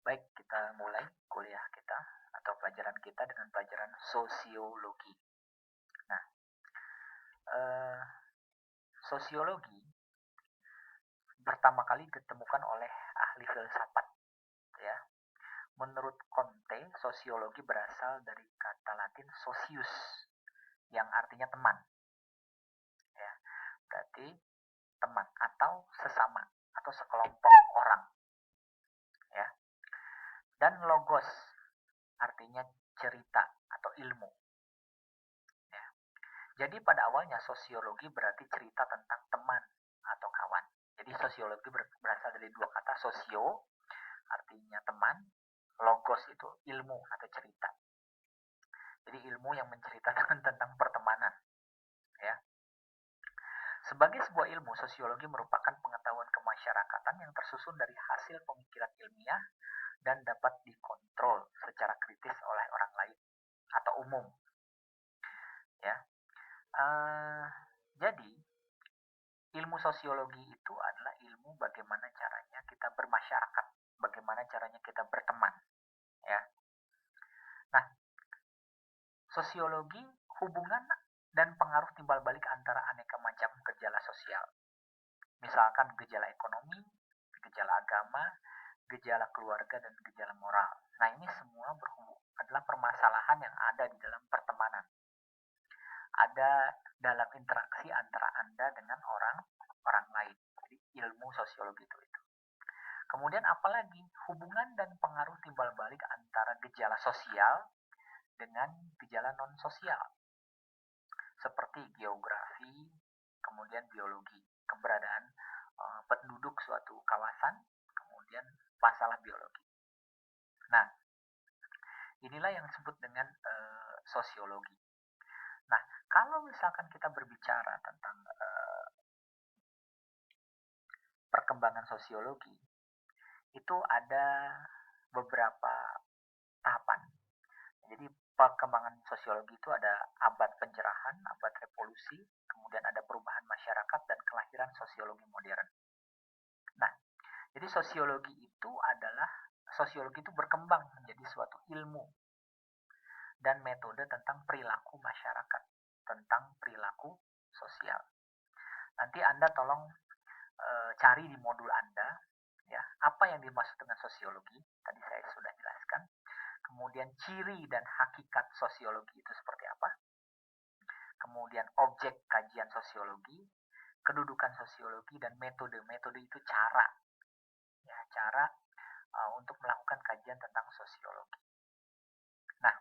Baik, kita mulai kuliah kita atau pelajaran kita dengan pelajaran sosiologi. Nah, eh, sosiologi pertama kali ditemukan oleh ahli filsafat, ya. Menurut Conte, sosiologi berasal dari kata Latin socius, yang artinya teman, ya. Berarti teman atau sesama atau sekelompok orang, ya. Dan logos artinya cerita atau ilmu, ya. Jadi pada awalnya sosiologi berarti cerita tentang teman atau kawan. Jadi sosiologi berasal dari dua kata, sosio artinya teman, logos itu ilmu atau cerita. Jadi ilmu yang menceritakan tentang pertemanan, ya. Sebagai sebuah ilmu, sosiologi merupakan pengetahuan kemasyarakatan yang tersusun dari hasil pemikiran ilmiah dan dapat dikontrol secara kritis oleh orang lain atau umum, ya. Jadi ilmu sosiologi itu adalah ilmu bagaimana caranya kita bermasyarakat, bagaimana caranya kita berteman, ya. Nah, sosiologi hubungan dan pengaruh timbal balik antara aneka macam gejala sosial. Misalkan gejala ekonomi, gejala agama, gejala keluarga, dan gejala moral. Nah, ini semua adalah permasalahan yang ada di dalam pertemanan. Ada dalam interaksi antara Anda dengan orang lain. Jadi ilmu sosiologi itu. Kemudian apalagi hubungan dan pengaruh timbal balik antara gejala sosial dengan gejala non sosial, seperti geografi, kemudian biologi, keberadaan penduduk suatu kawasan, kemudian masalah biologi. Nah, inilah yang disebut dengan sosiologi. Nah, kalau misalkan kita berbicara tentang perkembangan sosiologi, itu ada beberapa tahapan. Jadi perkembangan sosiologi itu ada abad pencerahan, abad revolusi, kemudian ada perubahan masyarakat dan kelahiran sosiologi modern. Nah, jadi sosiologi itu berkembang menjadi suatu ilmu dan metode tentang perilaku masyarakat, tentang perilaku sosial. Nanti Anda tolong cari di modul Anda, ya, apa yang dimaksud dengan sosiologi. Tadi saya sudah jelaskan. Kemudian ciri dan hakikat sosiologi itu seperti apa. Kemudian objek kajian sosiologi, kedudukan sosiologi, dan metode. Metode itu cara, ya, cara untuk melakukan kajian tentang sosiologi. Nah,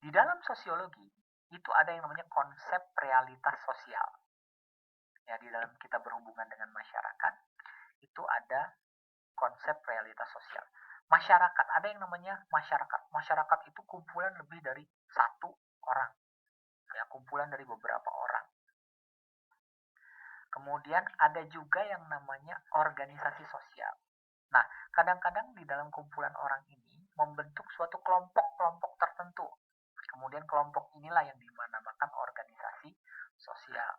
di dalam sosiologi itu ada yang namanya konsep realitas sosial. Ya, di dalam kita berhubungan dengan masyarakat itu ada konsep realitas sosial. Masyarakat, ada yang namanya masyarakat. Masyarakat itu kumpulan lebih dari satu orang, ya, kumpulan dari beberapa orang. Kemudian ada juga yang namanya organisasi sosial. Nah, kadang-kadang di dalam kumpulan orang ini membentuk suatu kelompok-kelompok tertentu. Kemudian kelompok inilah yang dinamakan organisasi sosial.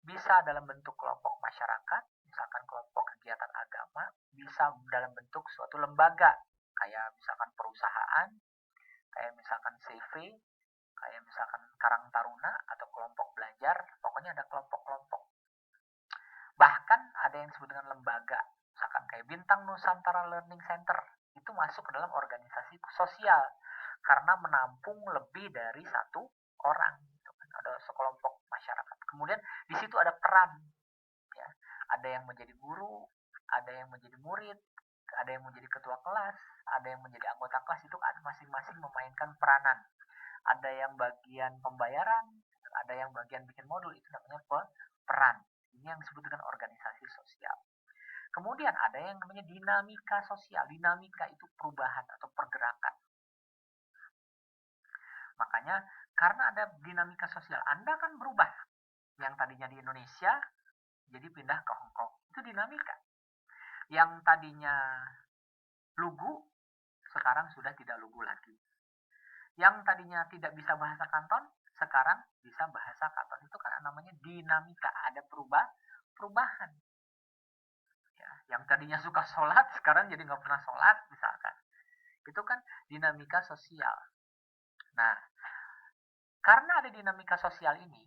Bisa dalam bentuk kelompok masyarakat, misalkan kelompok kegiatan agama, bisa dalam bentuk suatu lembaga, kayak misalkan perusahaan, kayak misalkan CV, kayak misalkan Karang Taruna atau kelompok belajar, pokoknya ada kelompok-kelompok. Bahkan ada yang disebut dengan lembaga, misalkan kayak Bintang Nusantara Learning Center, itu masuk ke dalam organisasi sosial karena menampung lebih dari satu orang, gitu kan. Ada sekelompok masyarakat. Kemudian di situ ada peran, ya. Ada yang menjadi guru, ada yang menjadi murid, ada yang menjadi ketua kelas, ada yang menjadi anggota kelas, itu kan masing-masing memainkan peranan. Ada yang bagian pembayaran, ada yang bagian bikin modul, itu namanya peran. Ini yang disebut dengan organisasi sosial. Kemudian ada yang namanya dinamika sosial. Dinamika itu perubahan atau pergerakan. Makanya karena ada dinamika sosial, Anda kan berubah. Yang tadinya di Indonesia jadi pindah ke Hong Kong. Itu dinamika. Yang tadinya lugu sekarang sudah tidak lugu lagi. Yang tadinya tidak bisa bahasa Kanton sekarang bisa bahasa Kanton. Itu kan namanya dinamika, ada perubahan. Ya, yang tadinya suka sholat sekarang jadi nggak pernah sholat misalkan. Itu kan dinamika sosial. Nah, karena ada dinamika sosial ini,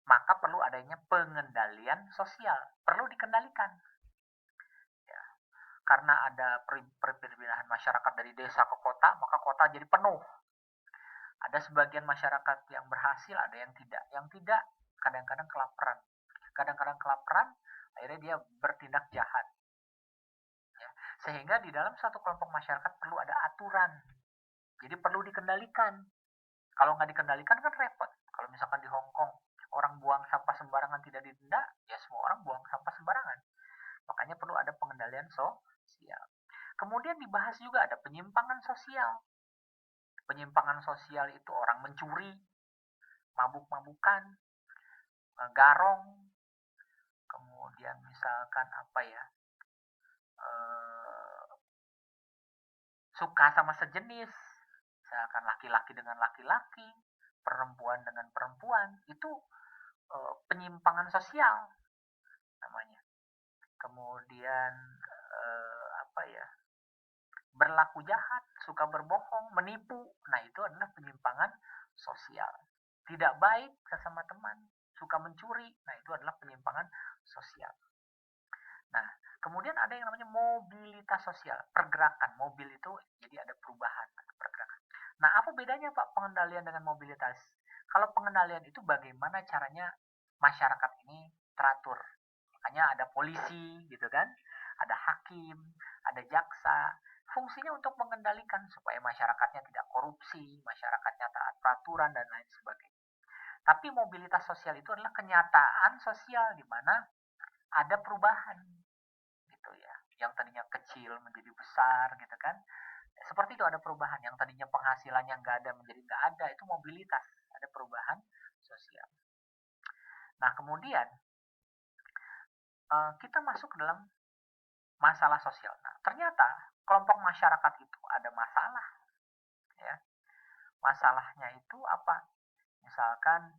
maka perlu adanya pengendalian sosial. Perlu dikendalikan. Ya, karena ada perpindahan masyarakat dari desa ke kota, maka kota jadi penuh. Ada sebagian masyarakat yang berhasil, ada yang tidak. Yang tidak kadang-kadang kelaparan. Kadang-kadang kelaparan, akhirnya dia bertindak jahat. Ya, sehingga di dalam satu kelompok masyarakat perlu ada aturan. Jadi perlu dikendalikan. Kalau nggak dikendalikan kan repot. Kalau misalkan di Hong Kong orang buang sampah sembarangan tidak didenda, ya semua orang buang sampah sembarangan. Makanya perlu ada pengendalian sosial. Kemudian dibahas juga ada penyimpangan sosial. Penyimpangan sosial itu orang mencuri, mabuk-mabukan, garong, kemudian misalkan apa ya, suka sama sejenis, misalkan laki-laki dengan laki-laki, perempuan dengan perempuan, itu penyimpangan sosial namanya. Kemudian apa ya, berlaku jahat, suka berbohong, menipu, nah itu adalah penyimpangan sosial. Tidak baik sesama teman, suka mencuri, nah itu adalah penyimpangan sosial. Nah, kemudian ada yang namanya mobilitas sosial, pergerakan. Mobil itu jadi ada perubahan, pergerakan. Nah, apa bedanya Pak pengendalian dengan mobilitas? Kalau pengendalian itu bagaimana caranya masyarakat ini teratur. Makanya ada polisi gitu kan, ada hakim, ada jaksa. Fungsinya untuk mengendalikan supaya masyarakatnya tidak korupsi, masyarakatnya taat peraturan dan lain sebagainya. Tapi mobilitas sosial itu adalah kenyataan sosial di mana ada perubahan gitu ya. Yang tadinya kecil menjadi besar gitu kan. Seperti itu ada perubahan. Yang tadinya penghasilannya nggak ada menjadi nggak ada, itu mobilitas. Ada perubahan sosial. Nah kemudian kita masuk dalam masalah sosial. Nah ternyata kelompok masyarakat itu ada masalah. Ya. Masalahnya itu apa? Misalkan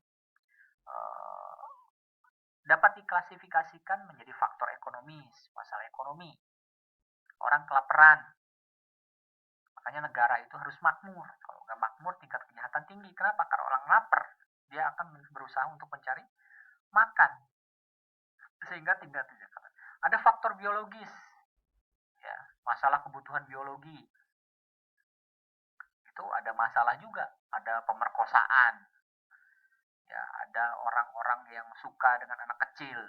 dapat diklasifikasikan menjadi faktor ekonomis, masalah ekonomi. Orang kelaparan, makanya negara itu harus makmur. Kalau nggak makmur, tingkat kejahatan tinggi. Kenapa? Karena orang lapar, dia akan berusaha untuk mencari makan, sehingga tingkat kejahatan. Ada faktor biologis, ya, masalah kebutuhan biologi. Itu ada masalah juga, ada pemerkosaan, ya, ada orang-orang yang suka dengan anak kecil,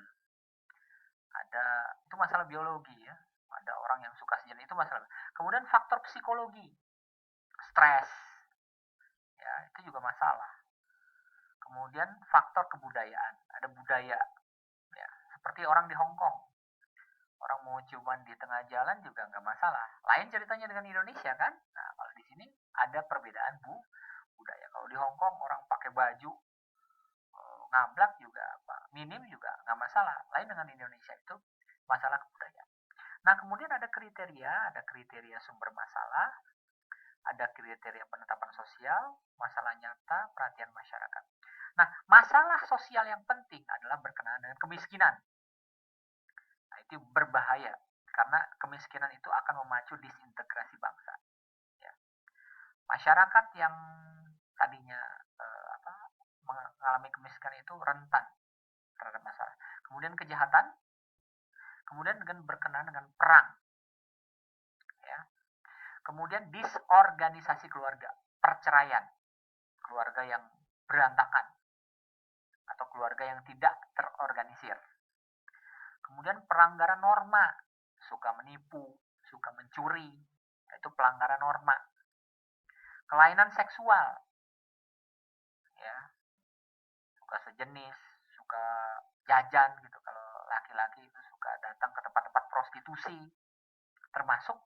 ada itu masalah biologi ya, ada orang yang suka sejenis, itu masalah. Kemudian faktor psikologi, stres, ya itu juga masalah. Kemudian faktor kebudayaan, ada budaya, ya seperti orang di Hong Kong, orang mau ciuman di tengah jalan juga nggak masalah. Lain ceritanya dengan Indonesia kan. Nah kalau di sini ada perbedaan budaya. Kalau di Hong Kong orang pakai baju ngablak juga minim juga nggak masalah. Lain dengan Indonesia, itu masalah kebudayaan. Nah kemudian ada kriteria sumber masalah, ada kriteria penetapan sosial, masalah nyata, perhatian masyarakat. Nah masalah sosial yang penting adalah berkenaan dengan kemiskinan. Nah itu berbahaya karena kemiskinan itu akan memacu disintegrasi bangsa. Ya. Masyarakat yang tadinya mengalami kemiskinan itu rentan terhadap masalah. Kemudian kejahatan, kemudian dengan berkenaan dengan perang, ya. Kemudian disorganisasi keluarga, perceraian, keluarga yang berantakan atau keluarga yang tidak terorganisir. Kemudian pelanggaran norma, suka menipu, suka mencuri, itu pelanggaran norma. Kelainan seksual, ya, suka sejenis, suka jajan gitu. Kalau laki-laki itu suka datang ke tempat-tempat prostitusi, termasuk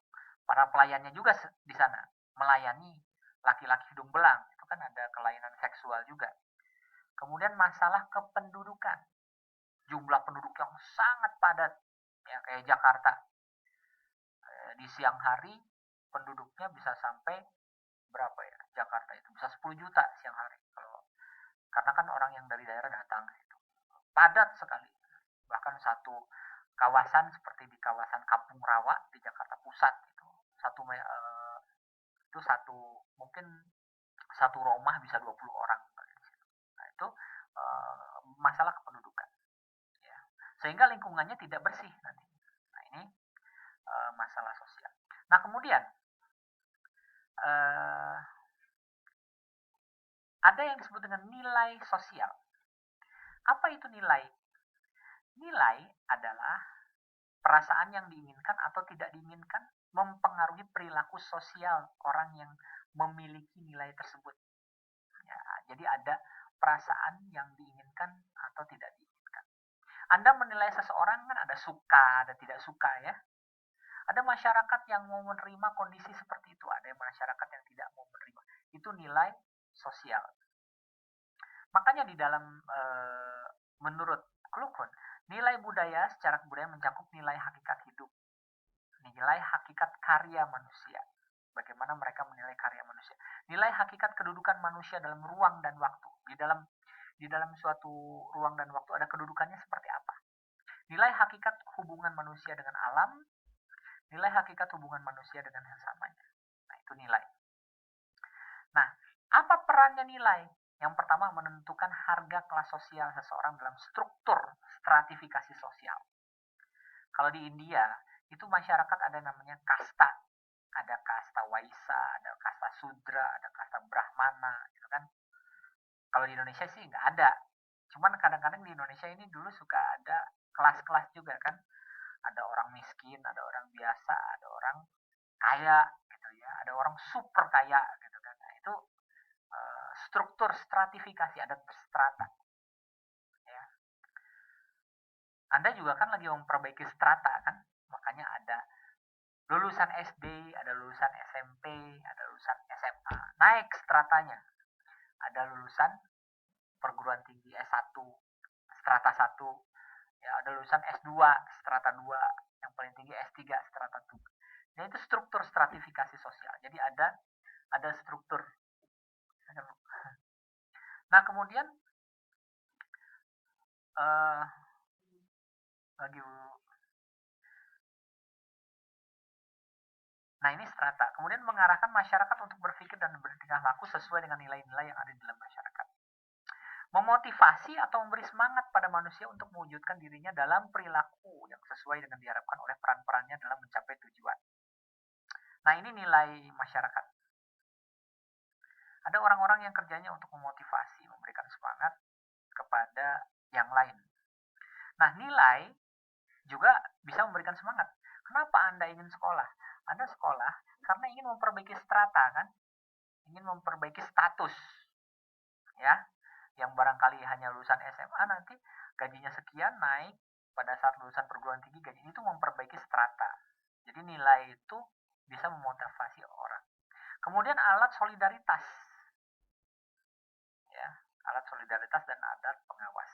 para pelayannya juga di sana melayani laki-laki hidung belang, itu kan ada kelainan seksual juga. Kemudian masalah kependudukan, jumlah penduduk yang sangat padat, ya kayak Jakarta, di siang hari penduduknya bisa sampai berapa ya, Jakarta itu bisa 10 juta siang hari, kalau karena kan orang yang dari daerah datang itu padat sekali. Bahkan satu kawasan seperti di kawasan Kampung Rawa di Jakarta Pusat itu Itu mungkin satu rumah bisa 20 orang. Nah, itu masalah kependudukan. Ya. Sehingga lingkungannya tidak bersih nanti. Nah, ini masalah sosial. Nah, kemudian eh, ada yang disebut dengan nilai sosial. Apa itu nilai? Nilai adalah perasaan yang diinginkan atau tidak diinginkan mempengaruhi perilaku sosial orang yang memiliki nilai tersebut. Ya, jadi ada perasaan yang diinginkan atau tidak diinginkan. Anda menilai seseorang kan ada suka, ada tidak suka ya. Ada masyarakat yang mau menerima kondisi seperti itu, ada masyarakat yang tidak mau menerima. Itu nilai sosial. Makanya di dalam menurut Klukun, nilai budaya secara kebudayaan mencakup nilai hakikat hidup, nilai hakikat karya manusia. Bagaimana mereka menilai karya manusia. Nilai hakikat kedudukan manusia dalam ruang dan waktu. Di dalam suatu ruang dan waktu ada kedudukannya seperti apa. Nilai hakikat hubungan manusia dengan alam, nilai hakikat hubungan manusia dengan sesamanya. Nah, itu nilai. Nah, apa perannya nilai? Yang pertama, menentukan harga kelas sosial seseorang dalam struktur stratifikasi sosial. Kalau di India, itu masyarakat ada namanya kasta. Ada kasta Waisa, ada kasta Sudra, ada kasta Brahmana, gitu kan. Kalau di Indonesia sih nggak ada. Cuman kadang-kadang di Indonesia ini dulu suka ada kelas-kelas juga kan. Ada orang miskin, ada orang biasa, ada orang kaya, gitu ya. Ada orang super kaya, gitu kan. Nah, itu struktur stratifikasi, ada strata. Ya. Anda juga kan lagi memperbaiki strata kan, makanya ada lulusan SD, ada lulusan SMP, ada lulusan SMA, naik stratanya. Ada lulusan perguruan tinggi S1, strata 1, ya ada lulusan S2, strata 2, yang paling tinggi S3, strata 2. Nah, itu struktur stratifikasi sosial. Jadi ada struktur. Nah, kemudian lagi Nah, ini strata. Kemudian mengarahkan masyarakat untuk berpikir dan bertingkah laku sesuai dengan nilai-nilai yang ada di dalam masyarakat. Memotivasi atau memberi semangat pada manusia untuk mewujudkan dirinya dalam perilaku yang sesuai dengan diharapkan oleh peran-perannya dalam mencapai tujuan. Nah, ini nilai masyarakat. Ada orang-orang yang kerjanya untuk memotivasi, memberikan semangat kepada yang lain. Nah, nilai juga bisa memberikan semangat. Kenapa Anda ingin sekolah? Anda sekolah karena ingin memperbaiki strata kan? Ingin memperbaiki status. Ya, yang barangkali hanya lulusan SMA nanti gajinya sekian, naik pada saat lulusan perguruan tinggi gajinya itu memperbaiki strata. Jadi nilai itu bisa memotivasi orang. Kemudian alat solidaritas. Ya, alat solidaritas dan alat pengawas.